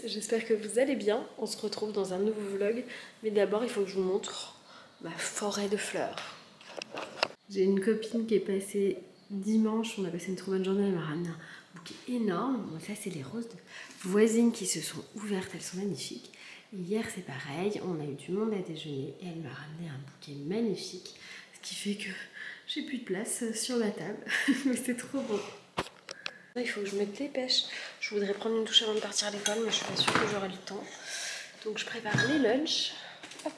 j'espère que vous allez bien. On se retrouve dans un nouveau vlog, mais d'abord il faut que je vous montre ma forêt de fleurs. J'ai une copine qui est passée dimanche, on a passé une trop bonne journée, elle m'a ramené un bouquet énorme. Bon, ça c'est les roses de voisines qui se sont ouvertes, elles sont magnifiques. Et hier c'est pareil, on a eu du monde à déjeuner et elle m'a ramené un bouquet magnifique, ce qui fait que j'ai plus de place sur la table, mais c'est trop beau. Il faut que je me dépêche. Je voudrais prendre une douche avant de partir à l'école, mais je suis pas sûre que j'aurai le temps. Donc je prépare les lunchs. Hop.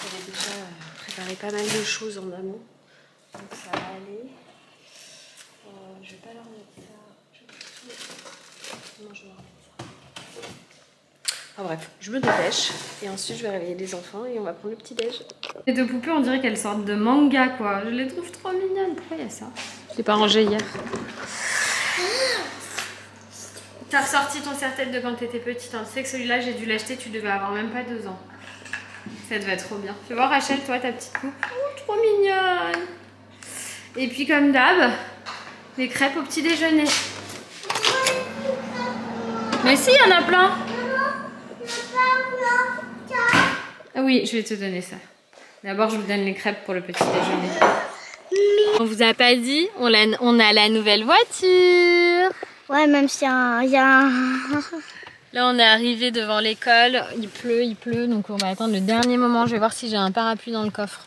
J'avais déjà préparé pas mal de choses en amont. Donc ça va aller. Je vais pas leur mettre ça. Non, je vais leur mettre ça. Enfin bref, je me dépêche. Et ensuite je vais réveiller les enfants et on va prendre le petit déj. Les deux poupées, on dirait qu'elles sortent de manga quoi. Je les trouve trop mignonnes. Pourquoi il y a ça? Je l'ai pas rangé hier. T'as ressorti ton serre-tête de quand t'étais petite, hein. Tu sais que celui-là j'ai dû l'acheter, tu devais avoir même pas 2 ans. Ça te va trop bien. Fais voir Rachel, toi ta petite coupe. Oh, trop mignonne. Et puis comme d'hab, les crêpes au petit déjeuner. Mais si, il y en a plein. Ah oui, je vais te donner ça. D'abord je vous donne les crêpes pour le petit déjeuner. On vous a pas dit, on a la nouvelle voiture. Ouais, même s'il y a un... Là, on est arrivé devant l'école. Il pleut, donc on va attendre le dernier moment. Je vais voir si j'ai un parapluie dans le coffre.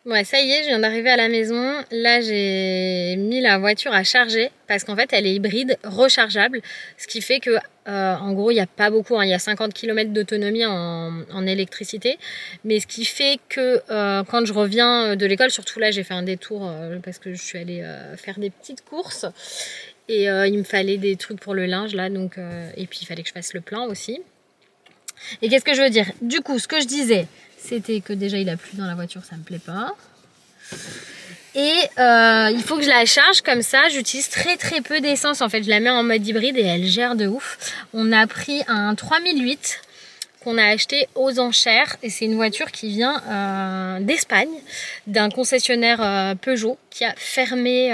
Ouais, ça y est, je viens d'arriver à la maison. Là, j'ai mis la voiture à charger parce qu'en fait, elle est hybride, rechargeable. Ce qui fait que, en gros, il n'y a pas beaucoup. Hein, il y a 50 km d'autonomie en électricité. Mais ce qui fait que quand je reviens de l'école, surtout là, j'ai fait un détour parce que je suis allée faire des petites courses. Et il me fallait des trucs pour le linge là, donc et puis il fallait que je fasse le plein aussi. Et qu'est-ce que je veux dire? Du coup, ce que je disais, c'était que déjà il a plu dans la voiture, ça me plaît pas. Et il faut que je la charge comme ça. J'utilise très peu d'essence en fait. Je la mets en mode hybride et elle gère de ouf. On a pris un 3008 qu'on a acheté aux enchères et c'est une voiture qui vient d'Espagne, d'un concessionnaire Peugeot qui a fermé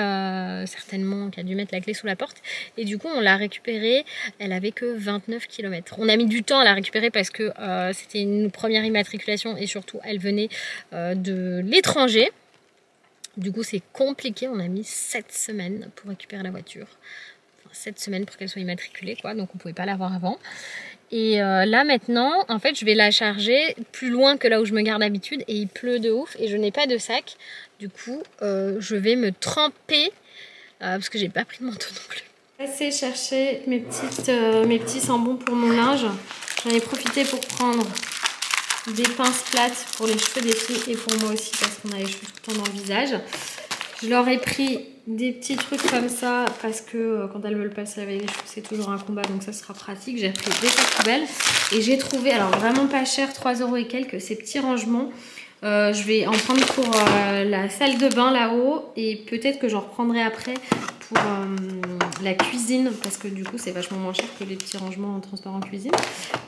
certainement, qui a dû mettre la clé sous la porte et du coup on l'a récupérée, elle avait que 29 km. On a mis du temps à la récupérer parce que c'était une première immatriculation et surtout elle venait de l'étranger. Du coup c'est compliqué, on a mis 7 semaines pour récupérer la voiture. 7 semaines pour qu'elle soit immatriculée quoi, donc on pouvait pas l'avoir avant. Et là maintenant en fait je vais la charger plus loin que là où je me garde d'habitude et il pleut de ouf et je n'ai pas de sac. Du coup je vais me tremper parce que j'ai pas pris de manteau non plus. J'ai chercher mes petits sambons pour mon linge. J'en ai profité pour prendre des pinces plates pour les cheveux des filles et pour moi aussi parce qu'on a les cheveux tout le temps dans le visage. Je leur ai pris des petits trucs comme ça parce que quand elles veulent pas se laver les cheveux c'est toujours un combat, donc ça sera pratique. J'ai pris des sacs poubelles et j'ai trouvé, alors vraiment pas cher, 3 € et quelques, ces petits rangements. Je vais en prendre pour la salle de bain là-haut et peut-être que j'en reprendrai après pour la cuisine parce que du coup c'est vachement moins cher que les petits rangements en transparent cuisine.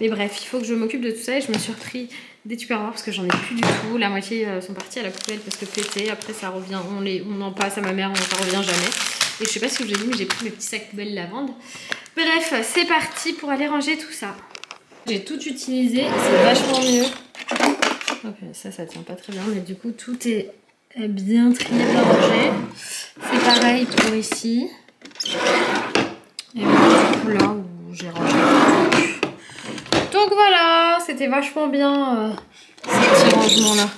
Mais bref, il faut que je m'occupe de tout ça et je me suis repris des tupperwares parce que j'en ai plus du tout. La moitié sont partis à la poubelle parce que pété, après ça revient, on en passe à ma mère, ça revient jamais. Et je sais pas si je vous ai dit mais j'ai pris mes petits sacs poubelles lavande. Bref, c'est parti pour aller ranger tout ça. J'ai tout utilisé, c'est vachement mieux. Okay, ça tient pas très bien, mais du coup tout est bien trié, bien rangé. C'est pareil pour ici. Et du coup là où j'ai rangé le truc. Donc voilà, c'était vachement bien ces petits rangements là.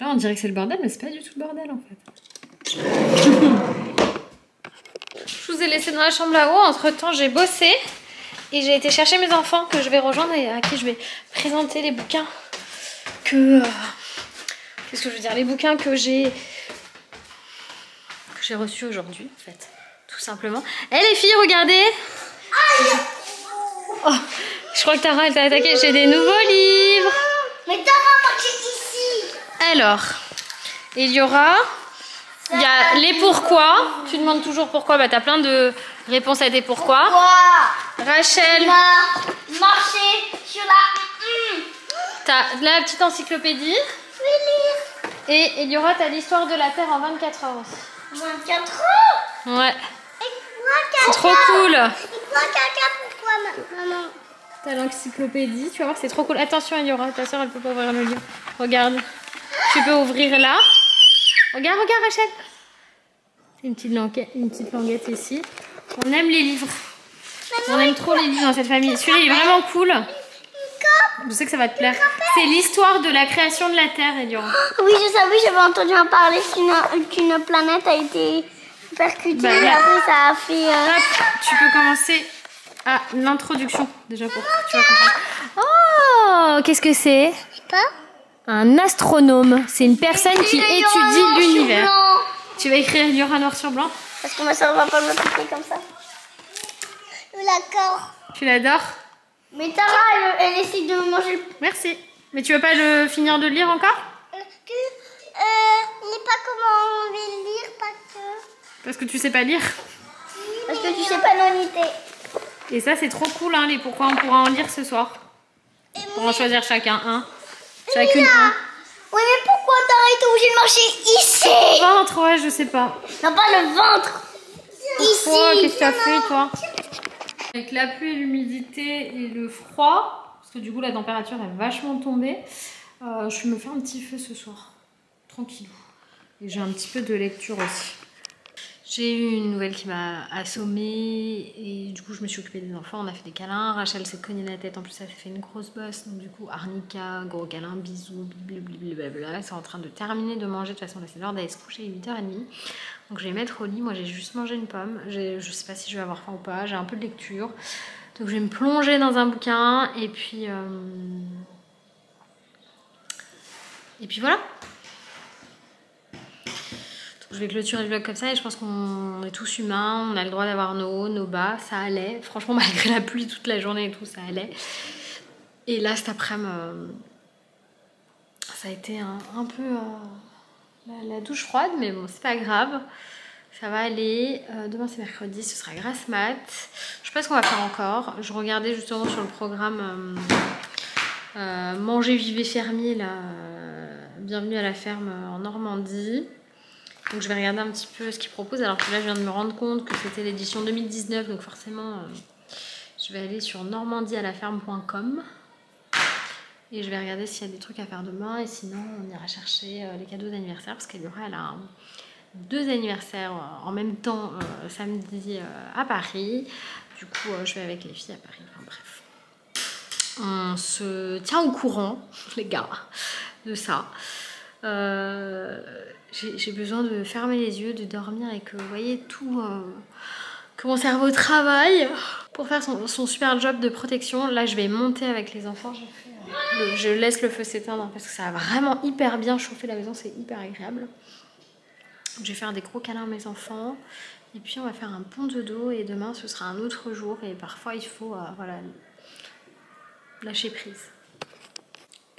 Là on dirait que c'est le bordel, mais c'est pas du tout le bordel en fait. Je vous ai laissé dans la chambre là-haut. Entre temps j'ai bossé et j'ai été chercher mes enfants que je vais rejoindre et à qui je vais présenter les bouquins que qu'est-ce que je veux dire, les bouquins que j'ai reçus aujourd'hui en fait, tout simplement. Eh les filles, regardez. Oh, je crois que Tara elle t'a attaqué. J'ai des nouveaux livres. Mais Tara marche ici. Alors il y aura les pourquoi. Tu demandes toujours pourquoi, bah t'as plein de réponses à tes pourquoi. Rachel marcher sur la... T'as la petite encyclopédie. Et il y aura l'histoire de la Terre en 24 heures aussi. 24 heures? Ouais. Et quoi, c'est trop cool. Et quoi, caca, pourquoi, maman? T'as l'encyclopédie, tu vas voir, c'est trop cool. Attention, Eliora, ta soeur, elle peut pas ouvrir le livre. Regarde, tu peux ouvrir là. Regarde, regarde, Rachel. Une petite languette ici. On aime les livres. On aime trop les livres dans cette famille. Celui-là, il est vraiment cool. Je sais que ça va te plaire. C'est l'histoire de la création de la Terre, Eliora. Oui, je savais, j'avais entendu en parler qu'une planète a été percutée. Bah, et après, ça a fait... Hop, tu peux commencer à l'introduction, déjà pour que tu vas comprendre. Oh, qu'est-ce que c'est? Je sais pas. Un astronome. C'est une personne qui étudie l'univers. Blanc. Tu vas écrire Eliora noir sur blanc? Parce que ma soeur va pas me piquer comme ça. D'accord. Tu l'adores? Mais Tara, elle essaie de manger le... Merci. Mais tu veux pas le finir de lire encore? Il n'est pas comment on va lire, parce que... Parce que tu sais pas lire. Parce que tu sais pas l'unité. Et ça, c'est trop cool, hein, les pourquoi on pourra en lire ce soir. On va en choisir chacun un. Chacune un. Oui, mais pourquoi Tara est obligée de marcher ici? Ventre, ouais, je sais pas. Non, pas le ventre. Pourquoi? Ici. Qu'est-ce que tu as fait, toi? Avec la pluie, l'humidité et le froid, parce que du coup, la température a vachement tombé, je me fais un petit feu ce soir. Tranquillou. Et j'ai un petit peu de lecture aussi. J'ai eu une nouvelle qui m'a assommée et du coup je me suis occupée des enfants, on a fait des câlins, Rachel s'est cogné la tête, en plus elle s'est fait une grosse bosse, donc du coup arnica, gros câlin, bisous, blablabla, c'est en train de terminer de manger, de toute façon là c'est l'heure d'aller se coucher, 8h30, donc je vais mettre au lit, moi j'ai juste mangé une pomme, je sais pas si je vais avoir faim ou pas, j'ai un peu de lecture, donc je vais me plonger dans un bouquin et puis voilà. Je vais clôturer le vlog comme ça et je pense qu'on est tous humains, on a le droit d'avoir nos hauts, nos bas, ça allait. Franchement, malgré la pluie toute la journée et tout, ça allait. Et là, cet après-midi, ça a été un peu la douche froide, mais bon, c'est pas grave. Ça va aller. Demain, c'est mercredi, ce sera grasse mat. Je sais pas ce qu'on va faire encore. Je regardais justement sur le programme Manger, Vivez, Fermier, là, bienvenue à la ferme en Normandie. Donc je vais regarder un petit peu ce qu'ils proposent. Alors que là je viens de me rendre compte que c'était l'édition 2019. Donc forcément je vais aller sur normandiealaferme.com. Et je vais regarder s'il y a des trucs à faire demain. Et sinon on ira chercher les cadeaux d'anniversaire. Parce qu'Eliora elle a 2 anniversaires en même temps samedi à Paris. Du coup je vais avec les filles à Paris. Enfin bref. On se tient au courant les gars de ça. J'ai besoin de fermer les yeux, de dormir et que vous voyez tout que mon cerveau travaille pour faire son super job de protection. Là je vais monter avec les enfants, je laisse le feu s'éteindre parce que ça a vraiment hyper bien chauffé la maison, c'est hyper agréable. Je vais faire des gros câlins à mes enfants et puis on va faire un pont de dos et demain ce sera un autre jour et parfois il faut voilà, lâcher prise.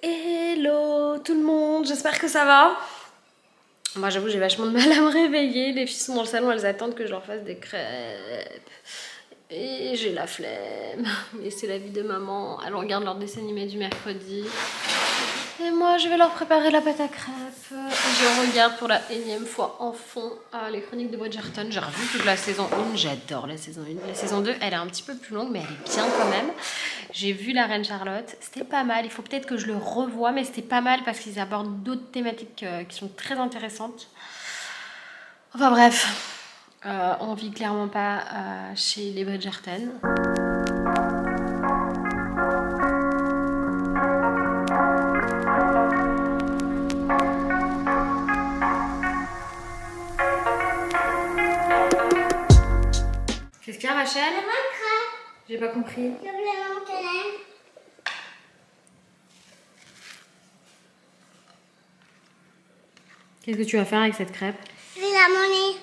Hello tout le monde, j'espère que ça va. Moi j'avoue j'ai vachement de mal à me réveiller, les filles sont dans le salon, elles attendent que je leur fasse des crêpes et j'ai la flemme, mais c'est la vie de maman, elles regardent leur dessin animé du mercredi et moi je vais leur préparer la pâte à crêpes et je regarde pour la énième fois en fond les chroniques de Bridgerton. J'ai revu toute la saison 1, j'adore la saison 1, la saison 2 elle est un petit peu plus longue mais elle est bien quand même. J'ai vu La Reine Charlotte, c'était pas mal, il faut peut-être que je le revoie mais c'était pas mal parce qu'ils abordent d'autres thématiques qui sont très intéressantes. Enfin bref, on vit clairement pas chez les Bridgerton. Qu'est-ce qu'il y a Rachel? J'ai pas compris. Qu'est-ce que tu vas faire avec cette crêpe? Je vais la monnaie.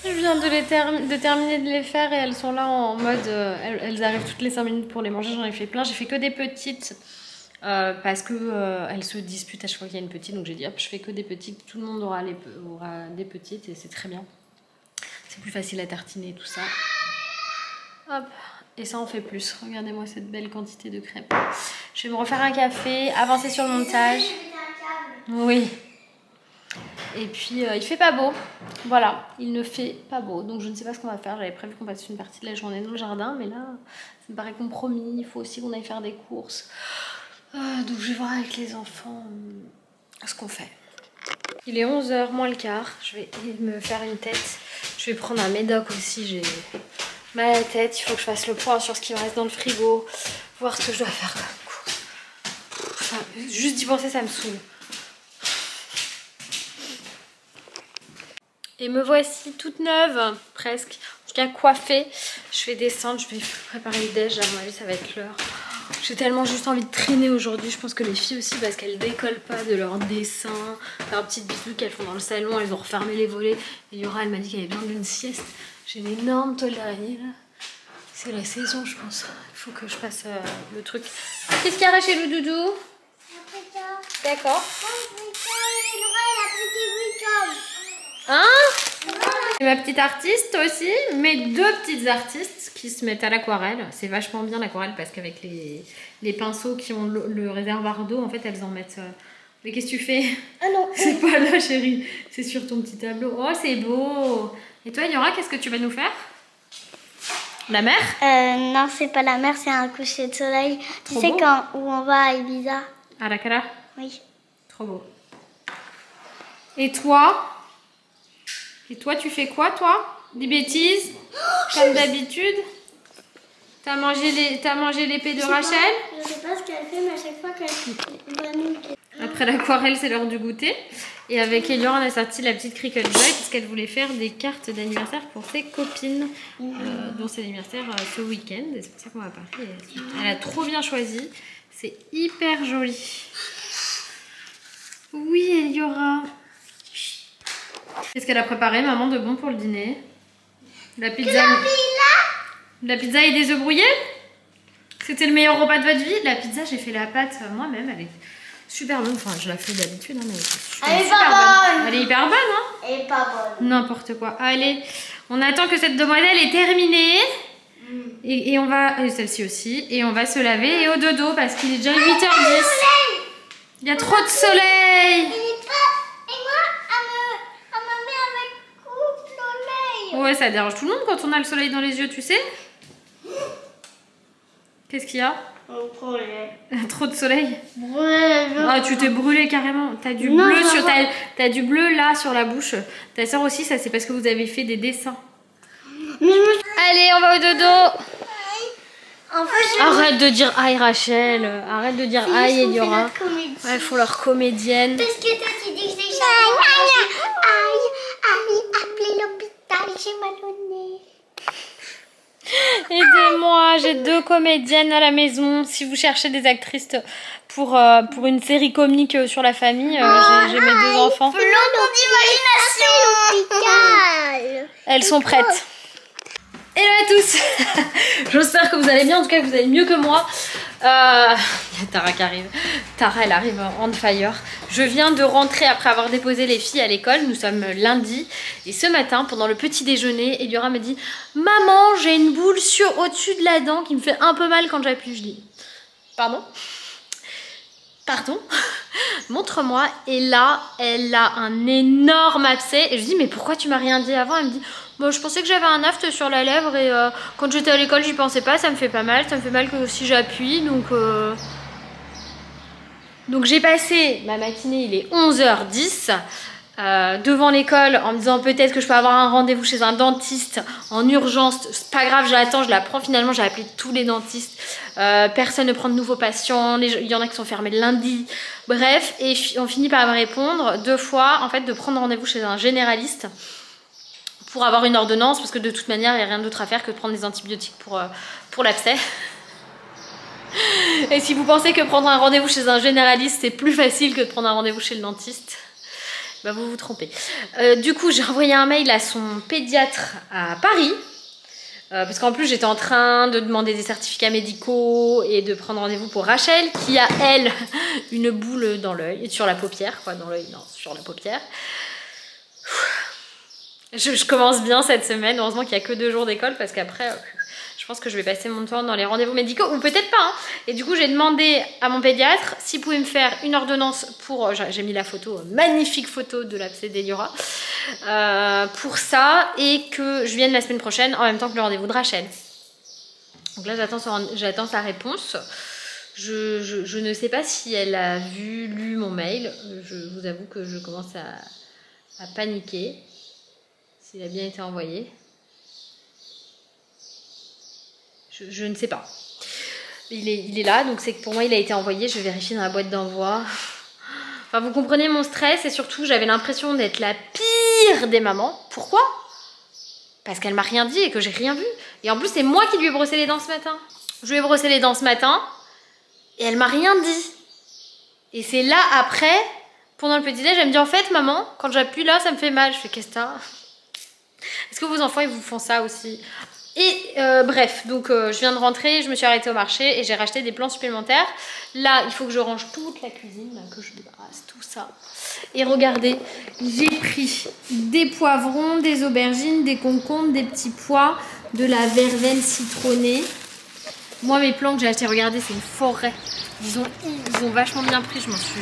Je viens de terminer de les faire et elles sont là en mode... elles arrivent toutes les 5 minutes pour les manger, j'en ai fait plein. J'ai fait que des petites parce que elles se disputent à chaque fois qu'il y a une petite. Donc j'ai dit hop, je fais que des petites, tout le monde aura des petites et c'est très bien. C'est plus facile à tartiner tout ça. Hop, et ça en fait plus. Regardez-moi cette belle quantité de crêpes. Je vais me refaire un café, avancer sur le montage. Oui. Et puis il fait pas beau. Voilà, il ne fait pas beau. Donc je ne sais pas ce qu'on va faire. J'avais prévu qu'on passe une partie de la journée dans le jardin. Mais là, ça me paraît compromis. Il faut aussi qu'on aille faire des courses. Donc je vais voir avec les enfants ce qu'on fait. Il est 11h moins le quart. Je vais me faire une tête. Je vais prendre un médoc aussi. J'ai mal à la tête. Il faut que je fasse le point sur ce qui me reste dans le frigo. Voir ce que je dois faire comme course. Enfin, juste d'y penser, ça me saoule. Et me voici toute neuve, presque. En tout cas coiffée. Je vais descendre, je vais préparer le déj. À mon avis, ça va être l'heure. J'ai tellement juste envie de traîner aujourd'hui. Je pense que les filles aussi, parce qu'elles décollent pas de leurs dessins, leurs petites bisous qu'elles font dans le salon. Elles ont refermé les volets. Et Yura, elle m'a dit qu'elle avait besoin d'une sieste. J'ai une énorme toile d'araignée là. C'est la saison, je pense. Il faut que je fasse le truc. Qu'est-ce qu'il y a chez le doudou? D'accord. Hein? Et ma petite artiste, toi aussi. Mes deux petites artistes qui se mettent à l'aquarelle. C'est vachement bien l'aquarelle parce qu'avec les pinceaux qui ont le réservoir d'eau, en fait, elles en mettent... Mais qu'est-ce que tu fais? Ah non. C'est pas là, chérie. C'est sur ton petit tableau. Oh, c'est beau. Et toi, Yora, qu'est-ce que tu vas nous faire? La mer? Non, c'est pas la mer, c'est un coucher de soleil. Tu sais quand où on va à Ibiza? À la Cala? Oui. Trop beau. Et toi? Et toi, tu fais quoi, toi? Des bêtises? Comme d'habitude? T'as mangé l'épée de Rachel? Je sais pas ce qu'elle fait, mais à chaque fois qu'elle va nous... Après l'aquarelle, c'est l'heure du goûter. Et avec Elior, on a sorti la petite Cricket Joy parce qu'elle voulait faire des cartes d'anniversaire pour ses copines dont c'est l'anniversaire ce week-end. Et c'est pour ça qu'on va à Paris. Elle a trop bien choisi. C'est hyper joli. Oui, Eliora. Qu'est-ce qu'elle a préparé, maman, de bon pour le dîner? La pizza. La pizza et des œufs brouillés? C'était le meilleur repas de votre vie? La pizza, j'ai fait la pâte moi-même. Elle est super bonne. Enfin, je la fais d'habitude, hein, mais Elle est pas bonne. Elle est hyper bonne, hein? Elle est pas bonne. N'importe quoi. Allez, on attend que cette demoiselle est terminée. Et on va... Et celle-ci aussi. Et on va se laver et au dodo parce qu'il est déjà 8h10. Il y a trop de soleil. Ouais, ça dérange tout le monde quand on a le soleil dans les yeux, tu sais? Qu'est-ce qu'il y a? Trop de soleil. Ah, tu t'es brûlé carrément. T'as du bleu sur t'as du bleu là sur la bouche. Ta soeur aussi, ça c'est parce que vous avez fait des dessins. Allez, on va au dodo. En fait, Arrête de dire aïe Rachel. Arrête de dire aïe Eliora. Ouais, faut leur comédienne. Qu'est-ce que toi tu dis que c'est aïe, appelez l'hôpital, j'ai mal au nez. Aidez-moi, j'ai 2 comédiennes à la maison. Si vous cherchez des actrices pour une série comique sur la famille, j'ai mes 2 enfants. L'hôpital. Elles sont prêtes. Hello à tous. J'espère que vous allez bien, en tout cas que vous allez mieux que moi. Il y a Tara qui arrive. Tara, elle arrive on fire. Je viens de rentrer après avoir déposé les filles à l'école. Nous sommes lundi. Et ce matin, pendant le petit déjeuner, Eliora me dit « Maman, j'ai une boule au-dessus de la dent qui me fait un peu mal quand j'appuie. » Je dis « Pardon ? Pardon ? Montre-moi. » Et là, elle a un énorme abcès. Et je dis « Mais pourquoi tu m'as rien dit avant ?» Elle me dit « Bon, je pensais que j'avais un aft sur la lèvre et quand j'étais à l'école, j'y pensais pas, ça me fait pas mal. Ça me fait mal que si j'appuie, donc j'ai passé ma matinée, il est 11h10, devant l'école en me disant peut-être que je peux avoir un rendez-vous chez un dentiste en urgence. C'est pas grave, j'attends, je la prends finalement, j'ai appelé tous les dentistes. Personne ne prend de nouveaux patients, il y en a qui sont fermés le lundi. Bref, et on finit par me répondre 2 fois en fait de prendre rendez-vous chez un généraliste pour avoir une ordonnance, parce que de toute manière, il n'y a rien d'autre à faire que de prendre des antibiotiques pour l'abcès. Et si vous pensez que prendre un rendez-vous chez un généraliste, c'est plus facile que de prendre un rendez-vous chez le dentiste, bah vous vous trompez. Du coup, j'ai envoyé un mail à son pédiatre à Paris, parce qu'en plus, j'étais en train de demander des certificats médicaux et de prendre rendez-vous pour Rachel, qui a, elle, une boule dans l'œil, sur la paupière, quoi, dans l'œil, non, sur la paupière. Je commence bien cette semaine. Heureusement qu'il n'y a que 2 jours d'école parce qu'après, je Je pense que je vais passer mon temps dans les rendez-vous médicaux, ou peut-être pas. Hein. Et du coup, j'ai demandé à mon pédiatre s'il pouvait me faire une ordonnance pour... J'ai mis la photo, magnifique photo de l'abcès d'Eliora, pour ça, et que je vienne la semaine prochaine en même temps que le rendez-vous de Rachel. Donc là, j'attends sa réponse. Je ne sais pas si elle a lu mon mail. Je vous avoue que je commence à paniquer. S'il a bien été envoyé. Je ne sais pas. Il est là, donc c'est que pour moi, il a été envoyé. Je vais vérifier dans la boîte d'envoi. Enfin, vous comprenez mon stress, et surtout, j'avais l'impression d'être la pire des mamans. Pourquoi ? Parce qu'elle m'a rien dit et que j'ai rien vu. Et en plus, c'est moi qui lui ai brossé les dents ce matin. Je lui ai brossé les dents ce matin. Et elle m'a rien dit. Et c'est là, après, pendant le petit-déj, elle me dit, en fait, maman, quand j'appuie là, ça me fait mal. Je fais, qu'est-ce que t'as ? Est-ce que vos enfants, ils vous font ça aussi ? Et bref, donc je viens de rentrer, je me suis arrêtée au marché et j'ai racheté des plants supplémentaires. Là, il faut que je range toute la cuisine, là, que je débarrasse tout ça. Et regardez, j'ai pris des poivrons, des aubergines, des concombres, des petits pois, de la verveine citronnée. Moi, mes plants que j'ai achetés, regardez, c'est une forêt. Ils ont vachement bien pris, je m'en suis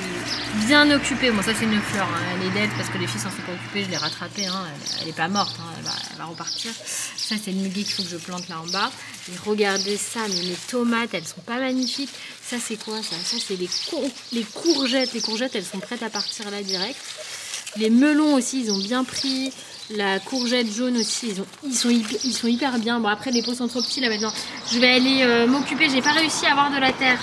bien occupée. Moi, ça, c'est une fleur, hein. Elle est dead parce que les filles s'en sont pas occupées, je l'ai rattrapée. Hein. Elle est pas morte, hein. Elle va repartir. Ça, c'est le muguet qu'il faut que je plante là en bas. Et regardez ça, mais les tomates, elles sont pas magnifiques. Ça, c'est quoi ça ? Ça, c'est les courgettes. Les courgettes, elles sont prêtes à partir là direct. Les melons aussi, ils ont bien pris. La courgette jaune aussi, ils sont hyper bien. Bon, après, les pots sont trop petits là maintenant. Je vais aller m'occuper. J'ai pas réussi à avoir de la terre.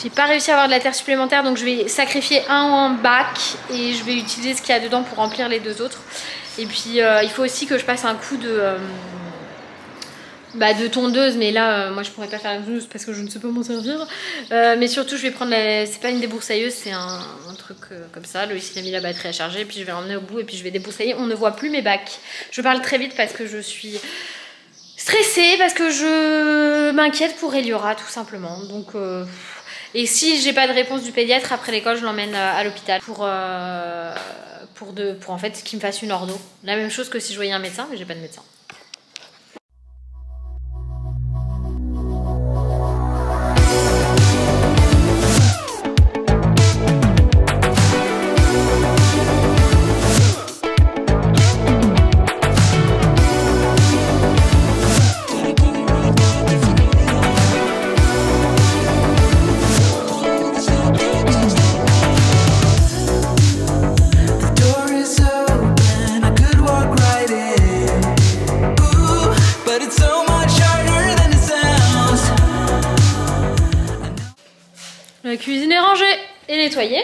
J'ai pas réussi à avoir de la terre supplémentaire, donc je vais sacrifier un bac et je vais utiliser ce qu'il y a dedans pour remplir les deux autres. Et puis il faut aussi que je passe un coup de tondeuse, mais là moi je pourrais pas faire la tondeuse parce que je ne sais pas m'en servir. Mais surtout je vais prendre c'est pas une débroussailleuse, c'est un truc comme ça. Loïs il a mis la batterie à charger, et puis je vais l'emmener au bout et puis je vais débroussailler. On ne voit plus mes bacs. Je parle très vite parce que je suis stressée, parce que je m'inquiète pour Eliora tout simplement. Donc et si j'ai pas de réponse du pédiatre après l'école, je l'emmène à l'hôpital pour en fait qu'il me fasse une ordo. La même chose que si je voyais un médecin, mais j'ai pas de médecin. La cuisine est rangée et nettoyée.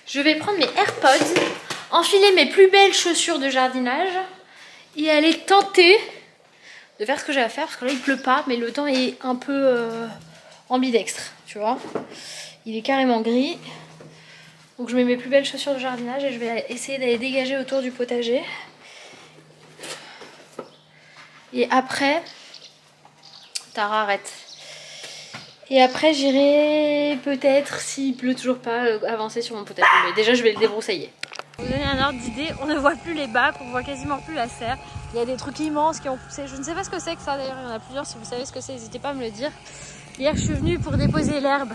Je vais prendre mes AirPods, enfiler mes plus belles chaussures de jardinage et aller tenter de faire ce que j'ai à faire parce que là il pleut pas, mais le temps est un peu ambidextre, tu vois. Il est carrément gris. Donc je mets mes plus belles chaussures de jardinage et je vais essayer d'aller dégager autour du potager. Et après, Tara arrête. Et après j'irai peut-être, s'il pleut toujours pas, avancer sur mon potager. Mais déjà je vais le débroussailler. Pour vous donner un ordre d'idée, on ne voit plus les bacs, on voit quasiment plus la serre. Il y a des trucs immenses qui ont poussé. Je ne sais pas ce que c'est que ça d'ailleurs, il y en a plusieurs. Si vous savez ce que c'est, n'hésitez pas à me le dire. Hier je suis venue pour déposer l'herbe.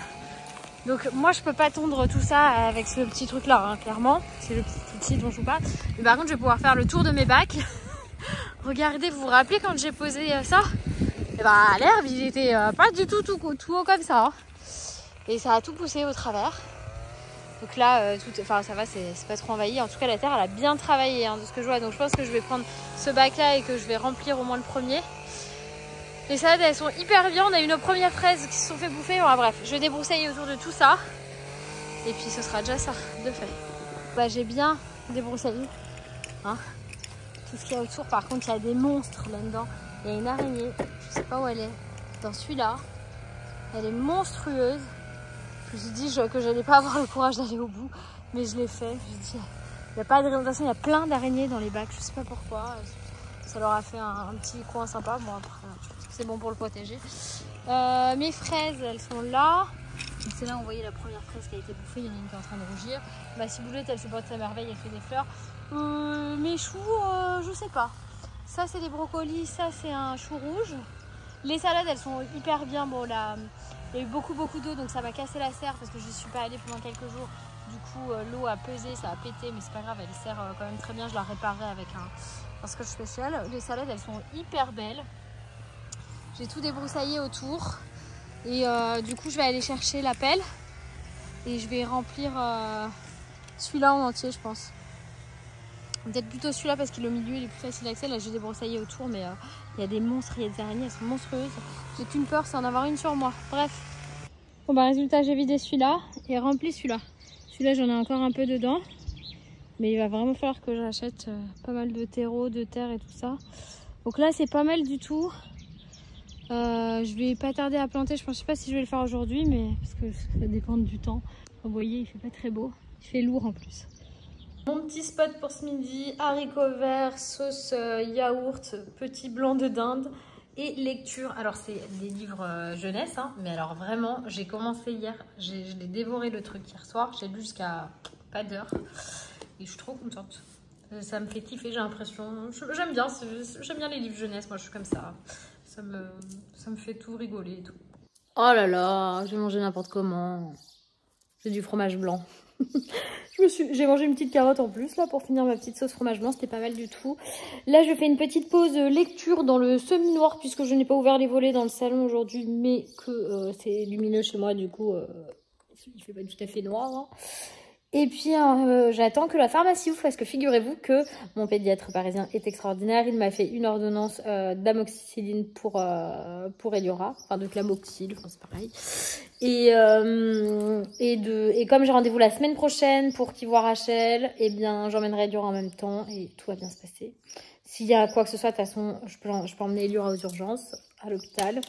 Donc moi je peux pas tondre tout ça avec ce petit truc là, hein, clairement. C'est le petit outil dont je vous parle. Mais par contre je vais pouvoir faire le tour de mes bacs. Regardez, vous vous rappelez quand j'ai posé ça? Et bah l'herbe il était pas du tout haut comme ça. Hein. Et ça a tout poussé au travers. Donc là, ça va, c'est pas trop envahi. En tout cas la terre elle a bien travaillé hein, de ce que je vois. Donc je pense que je vais prendre ce bac là et que je vais remplir au moins le premier. Les salades elles sont hyper bien, on a eu nos premières fraises qui se sont fait bouffer. Bon, bref, je vais débroussailler autour de tout ça. Et puis ce sera déjà ça de fait. Bah, j'ai bien débroussaillé hein, tout ce qu'il y a autour. Par contre il y a des monstres là-dedans. Il y a une araignée, je sais pas où elle est. Dans celui-là, elle est monstrueuse. Je me suis dit que j'allais pas avoir le courage d'aller au bout. Mais je l'ai fait, je me suis dit, il n'y a pas de raison. De toute façon il y a plein d'araignées dans les bacs, je sais pas pourquoi. Ça leur a fait un petit coin sympa. Bon après, je pense que c'est bon pour le protéger. Mes fraises, elles sont là. C'est là, on voyait la première fraise qui a été bouffée. Il y en a une qui est en train de rougir. Ma ciboulette, elle se botte à merveille, elle fait des fleurs. Mes choux, je sais pas. Ça, c'est des brocolis. Ça, c'est un chou rouge. Les salades, elles sont hyper bien. Bon, là, il y a eu beaucoup d'eau, donc ça m'a cassé la serre parce que je ne suis pas allée pendant quelques jours. Du coup, l'eau a pesé, ça a pété, mais c'est pas grave, elle sert quand même très bien. Je la réparerai avec un scotch spécial. Les salades, elles sont hyper belles. J'ai tout débroussaillé autour. Et du coup, je vais aller chercher la pelle. Et je vais remplir celui-là en entier, je pense. Peut-être plutôt celui-là parce qu'il est au milieu, il est plus facile d'accès. Là, j'ai débroussaillé autour, mais il y a des monstres, il y a des araignées, elles sont monstrueuses. J'ai qu'une peur, c'est en avoir une sur moi. Bref. Bon, bah, résultat, j'ai vidé celui-là et rempli celui-là. Celui-là, j'en ai encore un peu dedans. Mais il va vraiment falloir que j'achète pas mal de terreau, de terre et tout ça. Donc là, c'est pas mal du tout. Je vais pas tarder à planter. Je sais pas si je vais le faire aujourd'hui, mais parce que ça dépend du temps. Vous voyez, il fait pas très beau. Il fait lourd en plus. Mon petit spot pour ce midi, haricots verts, sauce yaourt, petit blanc de dinde et lecture. Alors c'est des livres jeunesse, hein, mais alors vraiment, j'ai commencé hier, je l'ai dévoré le truc hier soir, j'ai lu jusqu'à pas d'heure et je suis trop contente. Ça me fait kiffer, j'ai l'impression, j'aime bien les livres jeunesse, moi je suis comme ça, ça me fait tout rigoler et tout. Oh là là, j'ai mangé n'importe comment, j'ai du fromage blanc. J'ai mangé une petite carotte en plus là pour finir ma petite sauce fromage blanc, c'était pas mal du tout. Là je fais une petite pause lecture dans le semi-noir puisque je n'ai pas ouvert les volets dans le salon aujourd'hui, mais que c'est lumineux chez moi, du coup il fait pas tout à fait noir. Hein. Et puis j'attends que la pharmacie ouvre parce que figurez-vous que mon pédiatre parisien est extraordinaire. Il m'a fait une ordonnance d'amoxicilline pour Eliora, enfin de Clamoxyl, enfin c'est pareil. Et comme j'ai rendez-vous la semaine prochaine pour qu'il voit Rachel, eh bien j'emmènerai Eliora en même temps et tout va bien se passer. S'il y a quoi que ce soit, de toute façon, je peux emmener Eliora aux urgences, à l'hôpital.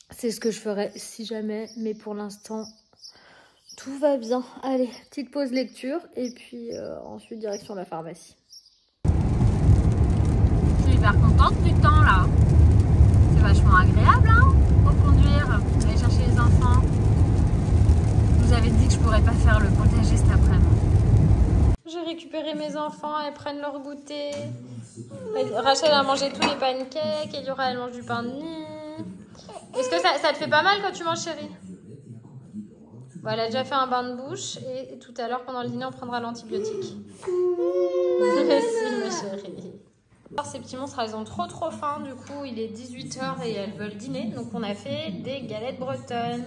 C'est ce que je ferai si jamais, mais pour l'instant... tout va bien. Allez, petite pause lecture et puis ensuite direction la pharmacie. Je suis hyper contente du temps là. C'est vachement agréable hein, pour conduire, aller chercher les enfants. Je vous avais dit que je pourrais pas faire le potager cet après-midi. J'ai récupéré mes enfants, elles prennent leur goûter. Rachel a mangé tous les pancakes, Eliora elle mange du pain de mie. Est-ce que ça te fait pas mal quand tu manges, chérie? Bon, elle a déjà fait un bain de bouche et tout à l'heure pendant le dîner on prendra l'antibiotique. Merci ma chérie. Alors ces petits monstres elles ont trop faim, du coup il est 18 h et elles veulent dîner. Donc on a fait des galettes bretonnes,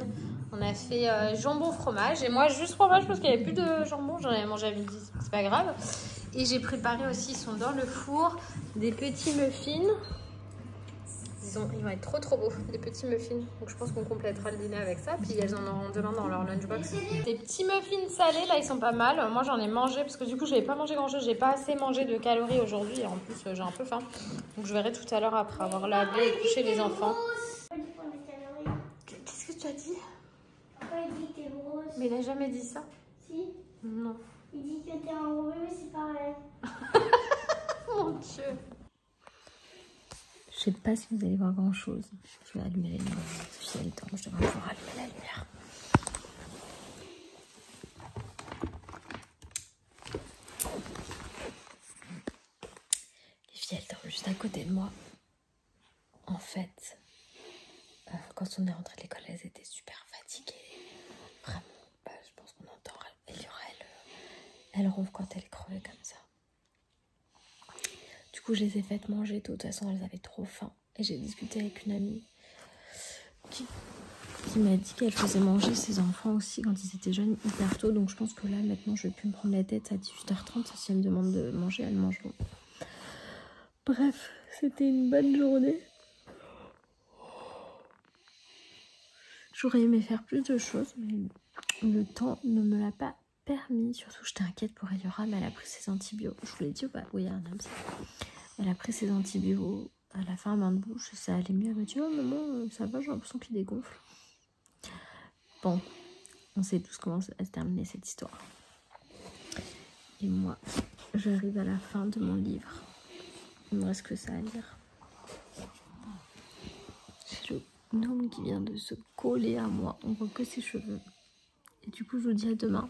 on a fait jambon fromage et moi juste fromage parce qu'il n'y avait plus de jambon, j'en avais mangé à midi, c'est pas grave. Et j'ai préparé aussi, ils sont dans le four, des petits muffins. Ils vont être trop beaux, les petits muffins. Donc je pense qu'on complétera le dîner avec ça. Puis elles en auront demain dans leur lunchbox. Des petits muffins salés, là ils sont pas mal. Moi j'en ai mangé parce que du coup j'avais pas mangé grand chose. J'ai pas assez mangé de calories aujourd'hui et en plus j'ai un peu faim. Donc je verrai tout à l'heure après avoir lavé et couché les enfants. Qu'est-ce que tu as dit? Mais il a jamais dit ça. Si. Non. Il dit que t'es enrobé mais c'est pareil. Mon Dieu. Je sais pas si vous allez voir grand chose. Je vais allumer la lumière. Sophie a le temps, je devrais pouvoir allumer la lumière. Les filles, elles dorment juste à côté de moi. En fait, quand on est rentré de l'école, elles étaient super fatiguées. Vraiment, je pense qu'on entend. Elle ronfle quand elle est crevée comme ça. Du coup, je les ai faites manger. De toute façon, elles avaient trop faim. Et j'ai discuté avec une amie qui m'a dit qu'elle faisait manger ses enfants aussi quand ils étaient jeunes hyper tôt. Donc je pense que là, maintenant, je vais plus me prendre la tête à 18h30. Si elle me demande de manger, elles mangeront. Bref, c'était une bonne journée. J'aurais aimé faire plus de choses, mais le temps ne me l'a pas permis. Surtout, j'étais inquiète pour Eliora, mais elle a pris ses antibiotiques. Je vous l'ai dit ou pas? Oui, il y a un homme, ça. Elle a pris ses antibiotiques. Elle a fait un bain de bouche, ça allait mieux. Elle m'a dit, oh maman, ça va, j'ai l'impression qu'il dégonfle. Bon, on sait tous comment va se terminer cette histoire. Et moi, j'arrive à la fin de mon livre. Il me reste que ça à lire. J'ai le gnome qui vient de se coller à moi. On voit que ses cheveux. Et du coup, je vous dis à demain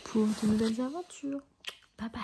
pour de nouvelles aventures. Bye bye.